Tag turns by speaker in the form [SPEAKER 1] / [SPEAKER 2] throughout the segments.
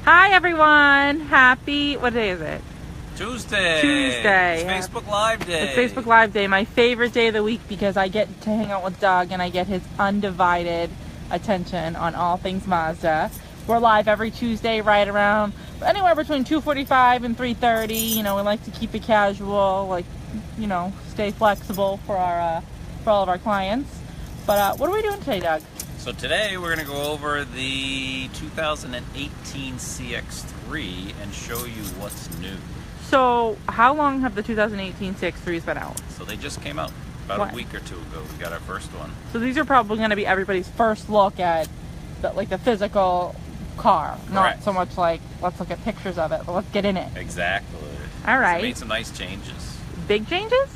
[SPEAKER 1] Hi everyone! Happy, what day is it?
[SPEAKER 2] Tuesday.
[SPEAKER 1] Tuesday.
[SPEAKER 2] It's Facebook Live Day.
[SPEAKER 1] It's Facebook Live Day, my favorite day of the week because I get to hang out with Doug and I get his undivided attention on all things Mazda. We're live every Tuesday right around anywhere between 2:45 and 3:30. You know, we like to keep it casual, like, you know, stay flexible for all of our clients. But what are we doing today, Doug?
[SPEAKER 2] So today we're going to go over the 2018 CX-3 and show you what's new.
[SPEAKER 1] So how long have the 2018 CX-3s been out?
[SPEAKER 2] So they just came out about a week or two ago. We got our first one.
[SPEAKER 1] So these are probably going to be everybody's first look at the physical car.
[SPEAKER 2] Correct.
[SPEAKER 1] Not so much like, let's look at pictures of it, but let's get in it.
[SPEAKER 2] Exactly.
[SPEAKER 1] All right.
[SPEAKER 2] So made some nice changes.
[SPEAKER 1] Big changes?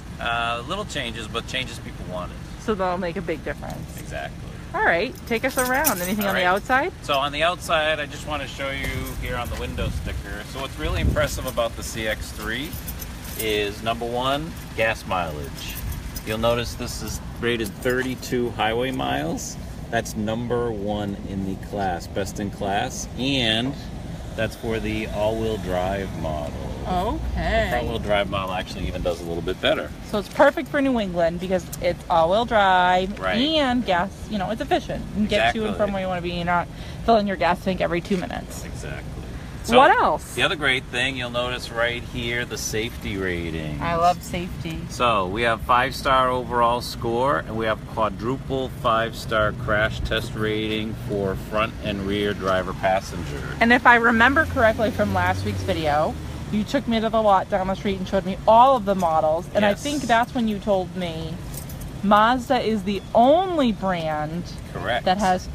[SPEAKER 2] Little changes, but changes people wanted.
[SPEAKER 1] So they'll make a big difference.
[SPEAKER 2] Exactly.
[SPEAKER 1] All right, take us around. Anything on the outside?
[SPEAKER 2] So on the outside, I just want to show you here on the window sticker. So what's really impressive about the CX-3 is, number one, gas mileage. You'll notice this is rated 32 highway miles. That's number one in the class, best in class, and that's for the all-wheel drive model.
[SPEAKER 1] Okay.
[SPEAKER 2] The front-wheel drive model actually even does a little bit better.
[SPEAKER 1] So it's perfect for New England because it's all-wheel drive and gas, you know, it's efficient. You can get to and from where you want to be. You're not filling your gas tank every 2 minutes.
[SPEAKER 2] Exactly. So
[SPEAKER 1] what else?
[SPEAKER 2] The other great thing, you'll notice right here, the safety rating.
[SPEAKER 1] I love safety.
[SPEAKER 2] So we have 5-star overall score, and we have quadruple 5-star crash test rating for front and rear driver passenger.
[SPEAKER 1] And if I remember correctly from last week's video, you took me to the lot down the street and showed me all of the models, and I think that's when you told me Mazda is the only brand that has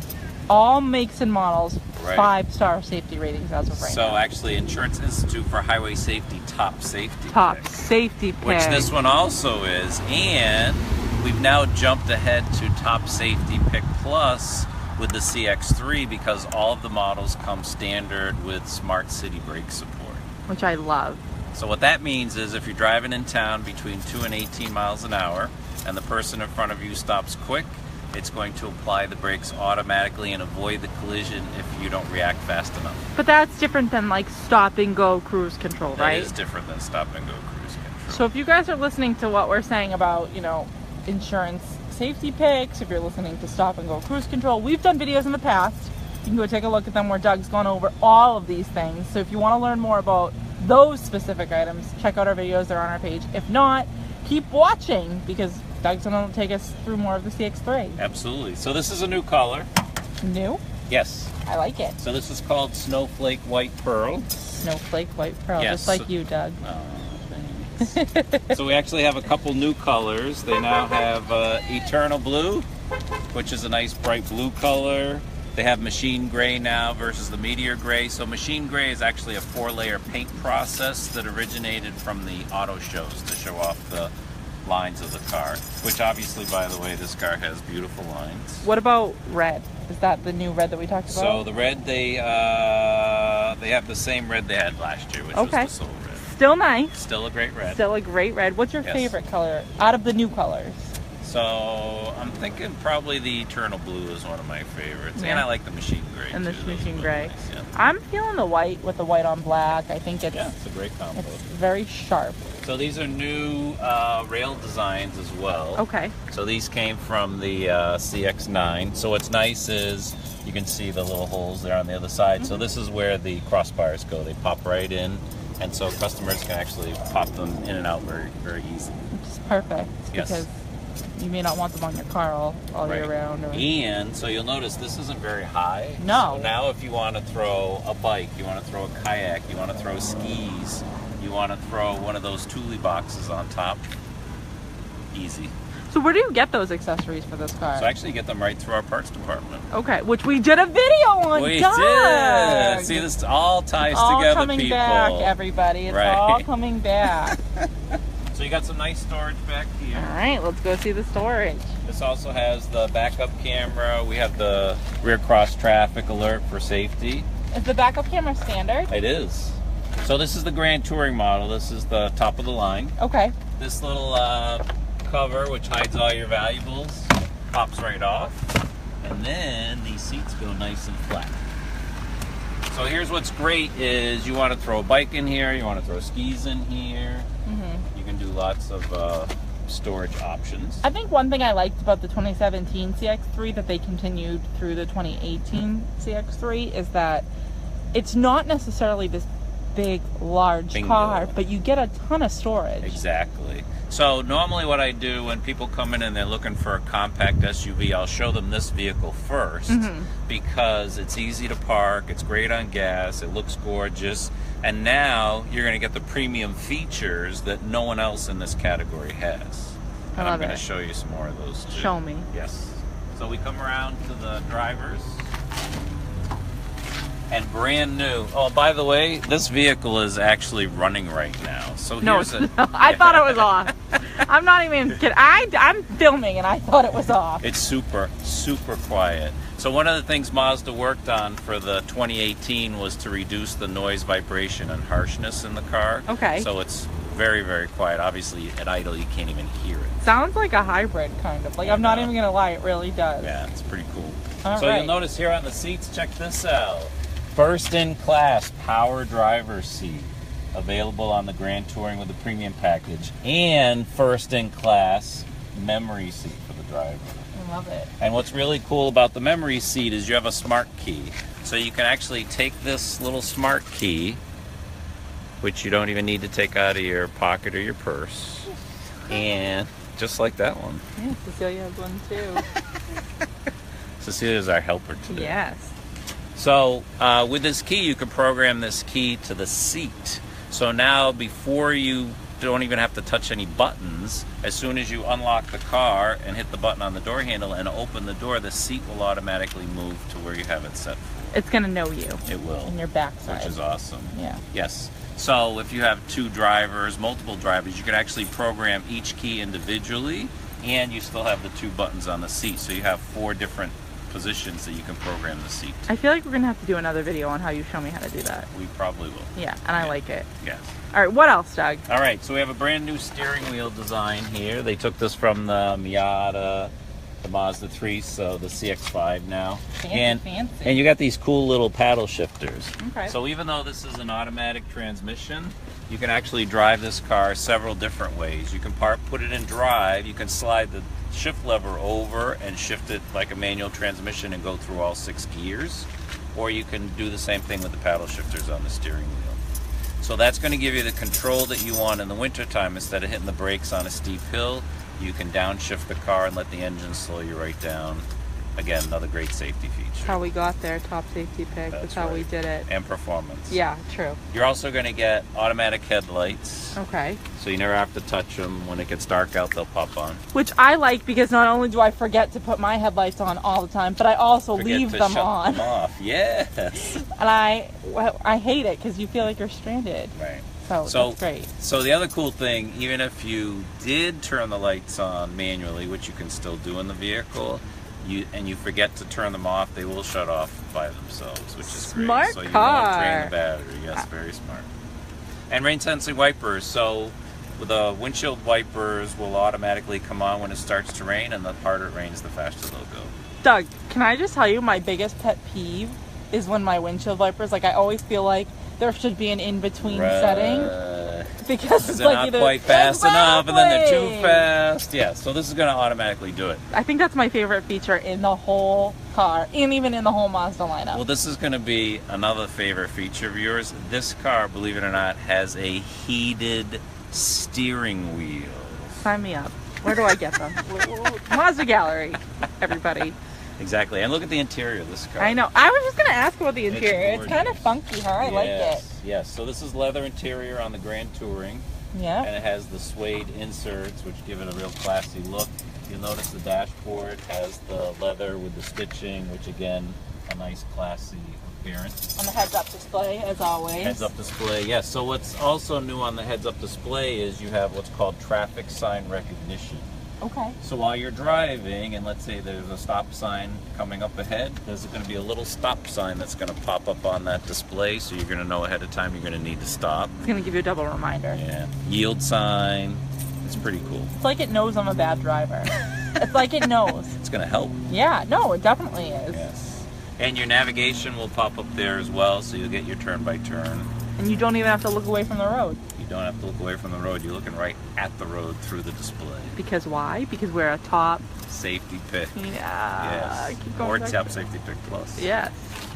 [SPEAKER 1] all makes and models 5-star safety ratings as of right now.
[SPEAKER 2] So actually, Insurance Institute for Highway Safety top safety pick,
[SPEAKER 1] safety pick,
[SPEAKER 2] which this one also is, and we've now jumped ahead to top safety pick plus with the CX-3 because all of the models come standard with smart city brake support,
[SPEAKER 1] which I love.
[SPEAKER 2] So what that means is if you're driving in town between 2 and 18 miles an hour and the person in front of you stops quick, it's going to apply the brakes automatically and avoid the collision if you don't react fast enough.
[SPEAKER 1] But that's different than like stop and go cruise control, right?
[SPEAKER 2] That is different than stop and go cruise control.
[SPEAKER 1] So if you guys are listening to what we're saying about, you know, insurance safety picks, if you're listening to stop and go cruise control, we've done videos in the past. You can go take a look at them where Doug's gone over all of these things. So if you want to learn more about those specific items, check out our videos. They're on our page. If not, keep watching because Doug's going to take us through more of the CX-3.
[SPEAKER 2] Absolutely. So this is a new color.
[SPEAKER 1] New?
[SPEAKER 2] Yes.
[SPEAKER 1] I like it.
[SPEAKER 2] So this is called Snowflake White Pearl.
[SPEAKER 1] Snowflake White Pearl,
[SPEAKER 2] yes.
[SPEAKER 1] Just like you, Doug.
[SPEAKER 2] Oh, thanks. So we actually have a couple new colors. They now have Eternal Blue, which is a nice bright blue color. They have Machine Gray now versus the Meteor Gray. So Machine Gray is actually a 4-layer paint process that originated from the auto shows to show off the lines of the car, which obviously, by the way, this car has beautiful lines.
[SPEAKER 1] What about red? Is that the new red that we talked about?
[SPEAKER 2] So the red, they have the same red they had last year, which was the Soul Red.
[SPEAKER 1] Still nice.
[SPEAKER 2] Still a great red.
[SPEAKER 1] Still a great red. What's your favorite color out of the new colors?
[SPEAKER 2] So I'm thinking probably the Eternal Blue is one of my favorites, and I like the Machine Gray.
[SPEAKER 1] And the Machine Gray.
[SPEAKER 2] Nice, yeah.
[SPEAKER 1] I'm feeling the white with the white on black. I think it's
[SPEAKER 2] it's a great combo.
[SPEAKER 1] It's very sharp.
[SPEAKER 2] So these are new rail designs as well.
[SPEAKER 1] Okay.
[SPEAKER 2] So these came from the CX-9. So what's nice is you can see the little holes there on the other side. So this is where the crossbars go. They pop right in, and so customers can actually pop them in and out very, very easy.
[SPEAKER 1] Which is perfect. Because you may not want them on your car all year round.
[SPEAKER 2] And so you'll notice this isn't very high.
[SPEAKER 1] No.
[SPEAKER 2] So now if you want to throw a bike, you want to throw a kayak, you want to throw skis, you want to throw one of those Thule boxes on top, easy.
[SPEAKER 1] So where do you get those accessories for this car?
[SPEAKER 2] So actually you get them right through our parts department.
[SPEAKER 1] Okay, which we did a video on.
[SPEAKER 2] We did. See, this all ties together,
[SPEAKER 1] coming
[SPEAKER 2] people.
[SPEAKER 1] back, everybody. It's all coming back.
[SPEAKER 2] So you got some nice storage back here.
[SPEAKER 1] All right, let's go see the storage.
[SPEAKER 2] This also has the backup camera. We have the rear cross traffic alert for safety.
[SPEAKER 1] Is the backup camera standard?
[SPEAKER 2] It is. So this is the Grand Touring model. This is the top of the line.
[SPEAKER 1] Okay.
[SPEAKER 2] This little cover, which hides all your valuables, pops right off. And then these seats go nice and flat. So here's what's great is you want to throw a bike in here, you want to throw skis in here. You can do lots of storage options.
[SPEAKER 1] I think one thing I liked about the 2017 CX-3 that they continued through the 2018 CX-3 is that it's not necessarily this big, large
[SPEAKER 2] Bingo.
[SPEAKER 1] car, but you get a ton of storage.
[SPEAKER 2] Exactly. So normally what I do when people come in and they're looking for a compact SUV, I'll show them this vehicle first because it's easy to park, it's great on gas, it looks gorgeous, and now you're going to get the premium features that no one else in this category has. And I'm going to show you some more of those too.
[SPEAKER 1] Show me.
[SPEAKER 2] Yes. So we come around to the drivers. And brand new. Oh, by the way, this vehicle is actually running right now. So here's
[SPEAKER 1] I thought it was off. I'm not even kidding. I'm filming and I thought it was off.
[SPEAKER 2] It's super, super quiet. So one of the things Mazda worked on for the 2018 was to reduce the noise, vibration, and harshness in the car.
[SPEAKER 1] Okay.
[SPEAKER 2] So it's very, very quiet. Obviously, at idle, you can't even hear it.
[SPEAKER 1] Sounds like a hybrid, kind of. Like, I'm not even going to lie, it really does.
[SPEAKER 2] Yeah, it's pretty cool.
[SPEAKER 1] All
[SPEAKER 2] so
[SPEAKER 1] right.
[SPEAKER 2] you'll notice here on the seats, check this out. First in class power driver's seat available on the Grand Touring with the premium package, and first in class memory seat for the driver.
[SPEAKER 1] I love it.
[SPEAKER 2] And what's really cool about the memory seat is you have a smart key. So you can actually take this little smart key, which you don't even need to take out of your pocket or your purse, and just like that one.
[SPEAKER 1] Yeah, Cecilia has one too.
[SPEAKER 2] Cecilia's our helper today.
[SPEAKER 1] Yes.
[SPEAKER 2] So with this key, you can program this key to the seat. So now before you don't even have to touch any buttons, as soon as you unlock the car and hit the button on the door handle and open the door, the seat will automatically move to where you have it set for.
[SPEAKER 1] It's going to know you.
[SPEAKER 2] It will.
[SPEAKER 1] In your backside.
[SPEAKER 2] Which is awesome.
[SPEAKER 1] Yeah.
[SPEAKER 2] Yes. So if you have two drivers, multiple drivers, you can actually program each key individually, and you still have the two buttons on the seat. So you have 4 different positions that you can program the seat.
[SPEAKER 1] I feel like we're going to have to do another video on how you show me how to do that.
[SPEAKER 2] We probably will.
[SPEAKER 1] Yeah, and I like it.
[SPEAKER 2] Yes.
[SPEAKER 1] All right, what else, Doug?
[SPEAKER 2] All right, so we have a brand new steering wheel design here. They took this from the Miata, the Mazda 3, so the CX-5 now.
[SPEAKER 1] Fancy.
[SPEAKER 2] And you got these cool little paddle shifters.
[SPEAKER 1] Okay.
[SPEAKER 2] So even though this is an automatic transmission, you can actually drive this car several different ways. You can put it in drive, you can slide the shift lever over and shift it like a manual transmission and go through all 6 gears, or you can do the same thing with the paddle shifters on the steering wheel. So that's going to give you the control that you want in the wintertime. Instead of hitting the brakes on a steep hill, you can downshift the car and let the engine slow you right down. Again, another great safety feature.
[SPEAKER 1] That's how we got there, top safety pick. That's how we did it.
[SPEAKER 2] And performance.
[SPEAKER 1] Yeah, true.
[SPEAKER 2] You're also going to get automatic headlights.
[SPEAKER 1] Okay.
[SPEAKER 2] So you never have to touch them. When it gets dark out, they'll pop on.
[SPEAKER 1] Which I like because not only do I forget to put my headlights on all the time, but I also leave them on.
[SPEAKER 2] Them off. Yes.
[SPEAKER 1] And I hate it because you feel like you're stranded.
[SPEAKER 2] Right.
[SPEAKER 1] So that's great.
[SPEAKER 2] So the other cool thing, even if you did turn the lights on manually, which you can still do in the vehicle, and you forget to turn them off, they will shut off by themselves, which is
[SPEAKER 1] Smart
[SPEAKER 2] great. So you
[SPEAKER 1] car.
[SPEAKER 2] won't drain the battery. Yes, very smart. And rain sensing wipers. So the windshield wipers will automatically come on when it starts to rain, and the harder it rains, the faster they'll go.
[SPEAKER 1] Doug, can I just tell you my biggest pet peeve is when my windshield wipers, like I always feel like there should be an in-between setting. Because it's
[SPEAKER 2] they're
[SPEAKER 1] like
[SPEAKER 2] not
[SPEAKER 1] either
[SPEAKER 2] quite fast enough, and then they're too fast. Yeah, so this is going to automatically do it.
[SPEAKER 1] I think that's my favorite feature in the whole car, and even in the whole Mazda lineup.
[SPEAKER 2] Well, this is going to be another favorite feature of yours. This car, believe it or not, has a heated steering wheel.
[SPEAKER 1] Sign me up. Where do I get them? Mazda Gallery, everybody.
[SPEAKER 2] Exactly, and look at the interior of this car.
[SPEAKER 1] I know. I was just going to ask about the interior. It's kind of funky, huh? I like it.
[SPEAKER 2] Yes, so this is leather interior on the Grand Touring.
[SPEAKER 1] Yeah.
[SPEAKER 2] And it has the suede inserts, which give it a real classy look. You'll notice the dashboard has the leather with the stitching, which again, a nice classy appearance.
[SPEAKER 1] On the heads-up display, as always.
[SPEAKER 2] Heads-up display, yes. So what's also new on the heads-up display is you have what's called traffic sign recognition.
[SPEAKER 1] Okay.
[SPEAKER 2] So while you're driving, and let's say there's a stop sign coming up ahead, there's going to be a little stop sign that's going to pop up on that display, so you're going to know ahead of time you're going to need to stop.
[SPEAKER 1] It's going to give you a double reminder.
[SPEAKER 2] Yeah. Yield sign. It's pretty cool.
[SPEAKER 1] It's like it knows I'm a bad driver. It's like it knows.
[SPEAKER 2] It's going to help.
[SPEAKER 1] Yeah, no, it definitely is.
[SPEAKER 2] Yes. And your navigation will pop up there as well, so you'll get your turn by turn.
[SPEAKER 1] And you don't even have to look away from the road.
[SPEAKER 2] You don't have to look away from the road. You're looking right at the road through the display.
[SPEAKER 1] Because why? Because we're a top
[SPEAKER 2] Safety pick.
[SPEAKER 1] Yeah.
[SPEAKER 2] Yes.
[SPEAKER 1] Keep going
[SPEAKER 2] Or
[SPEAKER 1] back
[SPEAKER 2] top
[SPEAKER 1] there.
[SPEAKER 2] safety pick plus.
[SPEAKER 1] Yes.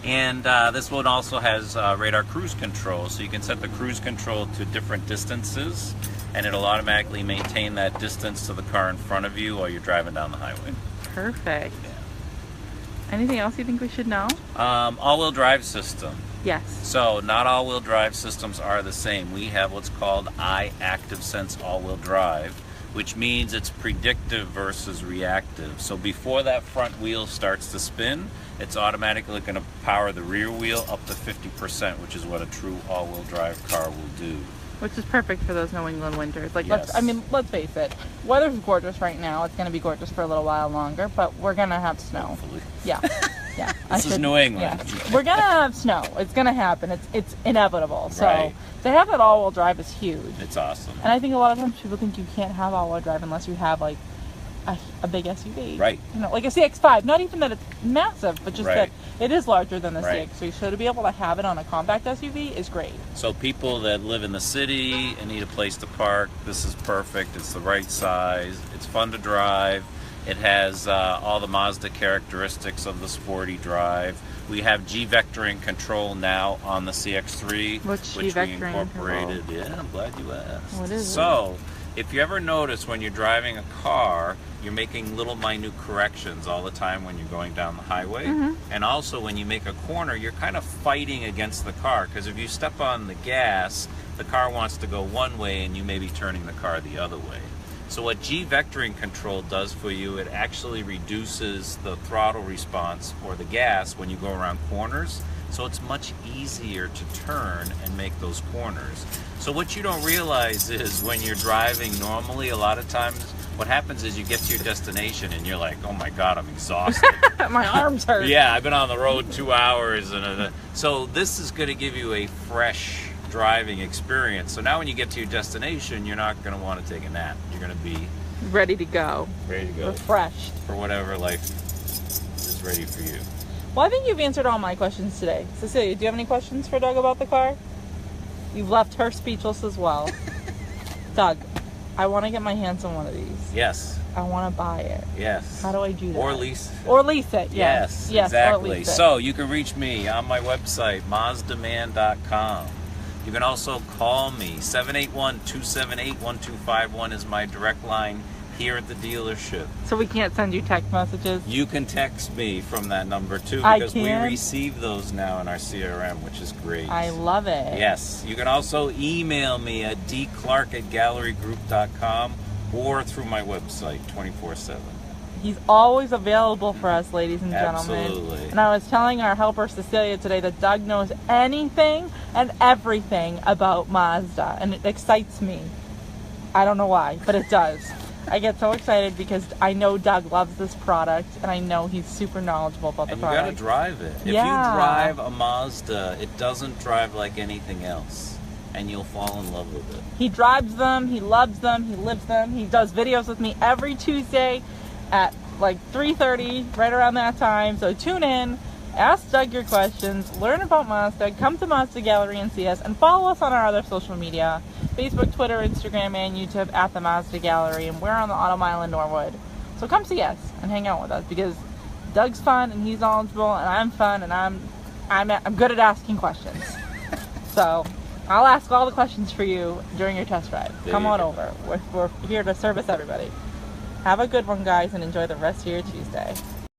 [SPEAKER 2] And this one also has radar cruise control, so you can set the cruise control to different distances, and it'll automatically maintain that distance to the car in front of you while you're driving down the highway.
[SPEAKER 1] Perfect.
[SPEAKER 2] Yeah.
[SPEAKER 1] Anything else you think we should know?
[SPEAKER 2] All-wheel drive system.
[SPEAKER 1] Yes.
[SPEAKER 2] So not all-wheel drive systems are the same. We have what's called iActiveSense all-wheel drive, which means it's predictive versus reactive. So before that front wheel starts to spin, it's automatically going to power the rear wheel up to 50%, which is what a true all-wheel drive car will do.
[SPEAKER 1] Which is perfect for those New England winters. Like,
[SPEAKER 2] Yes.
[SPEAKER 1] let's face it. Weather's gorgeous right now. It's going to be gorgeous for a little while longer, but we're going to have snow.
[SPEAKER 2] Hopefully.
[SPEAKER 1] Yeah. Yeah.
[SPEAKER 2] This is New England.
[SPEAKER 1] Yeah. We're going to have snow. It's going to happen. It's inevitable. So
[SPEAKER 2] Right.
[SPEAKER 1] to have that all-wheel drive is huge.
[SPEAKER 2] It's awesome.
[SPEAKER 1] And I think a lot of times people think you can't have all-wheel drive unless you have like a big SUV.
[SPEAKER 2] Right.
[SPEAKER 1] You know, like a CX-5. Not even that it's massive, but just
[SPEAKER 2] Right.
[SPEAKER 1] that it is larger than the
[SPEAKER 2] Right.
[SPEAKER 1] CX-3. So to be able to have it on a compact SUV is great.
[SPEAKER 2] So people that live in the city and need a place to park, this is perfect. It's the right size. It's fun to drive. It has all the Mazda characteristics of the sporty drive. We have G-vectoring control now on the CX-3,
[SPEAKER 1] What's
[SPEAKER 2] which we
[SPEAKER 1] G-vectoring
[SPEAKER 2] incorporated. Yeah, I'm glad you asked.
[SPEAKER 1] What is it?
[SPEAKER 2] So, if you ever notice when you're driving a car, you're making little minute corrections all the time when you're going down the highway.
[SPEAKER 1] Mm-hmm.
[SPEAKER 2] And also when you make a corner, you're kind of fighting against the car, because if you step on the gas, the car wants to go one way and you may be turning the car the other way. So what G-vectoring control does for you, it actually reduces the throttle response or the gas when you go around corners. So it's much easier to turn and make those corners. So what you don't realize is when you're driving normally, a lot of times what happens is you get to your destination and you're like, oh my God, I'm exhausted.
[SPEAKER 1] My arms hurt.
[SPEAKER 2] Yeah, I've been on the road 2 hours. So this is going to give you a fresh driving experience. So now when you get to your destination, you're not going to want to take a nap. You're going to be
[SPEAKER 1] Ready to go.
[SPEAKER 2] ready to go
[SPEAKER 1] Refreshed.
[SPEAKER 2] for whatever life is ready for you.
[SPEAKER 1] Well, I think you've answered all my questions today. Cecilia, do you have any questions for Doug about the car? You've left her speechless as well. Doug, I want to get my hands on one of these.
[SPEAKER 2] Yes,
[SPEAKER 1] I want to buy it.
[SPEAKER 2] yes.
[SPEAKER 1] How do I do that?
[SPEAKER 2] Or lease.
[SPEAKER 1] Or lease it.
[SPEAKER 2] Yes,
[SPEAKER 1] Yes,
[SPEAKER 2] exactly.
[SPEAKER 1] Or lease it.
[SPEAKER 2] So you can reach me on my website, mazdaman.com. You can also call me. 781-278-1251 is my direct line here at the dealership.
[SPEAKER 1] So we can't send you text messages?
[SPEAKER 2] You can text me from that number too,
[SPEAKER 1] I
[SPEAKER 2] because we
[SPEAKER 1] can?
[SPEAKER 2] receive those now in our CRM, which is great.
[SPEAKER 1] I love it.
[SPEAKER 2] Yes. You can also email me at dclark@gallerygroup.com or through my website 24/7.
[SPEAKER 1] He's always available for us, ladies and gentlemen.
[SPEAKER 2] Absolutely.
[SPEAKER 1] And I was telling our helper Cecilia today that Doug knows anything and everything about Mazda, and it excites me. I don't know why, but it does. I get so excited because I know Doug loves this product, and I know he's super knowledgeable about the
[SPEAKER 2] And you got to
[SPEAKER 1] product.
[SPEAKER 2] drive it. If
[SPEAKER 1] Yeah.
[SPEAKER 2] you drive a Mazda, it doesn't drive like anything else, and you'll fall in love with it.
[SPEAKER 1] He drives them, he loves them, he lives them. He does videos with me every Tuesday at like 3:30, right around that time. So tune in, ask Doug your questions, learn about Mazda, come to Mazda Gallery and see us, and follow us on our other social media, Facebook, Twitter, Instagram, and YouTube at the Mazda Gallery, and we're on the Auto Mile in Norwood. So come see us and hang out with us, because Doug's fun and he's knowledgeable, and I'm fun and I'm good at asking questions. So I'll ask all the questions for you during your test drive.
[SPEAKER 2] There
[SPEAKER 1] Come
[SPEAKER 2] you
[SPEAKER 1] on
[SPEAKER 2] go.
[SPEAKER 1] over. We're here to service everybody. Have a good one, guys, and enjoy the rest of your Tuesday.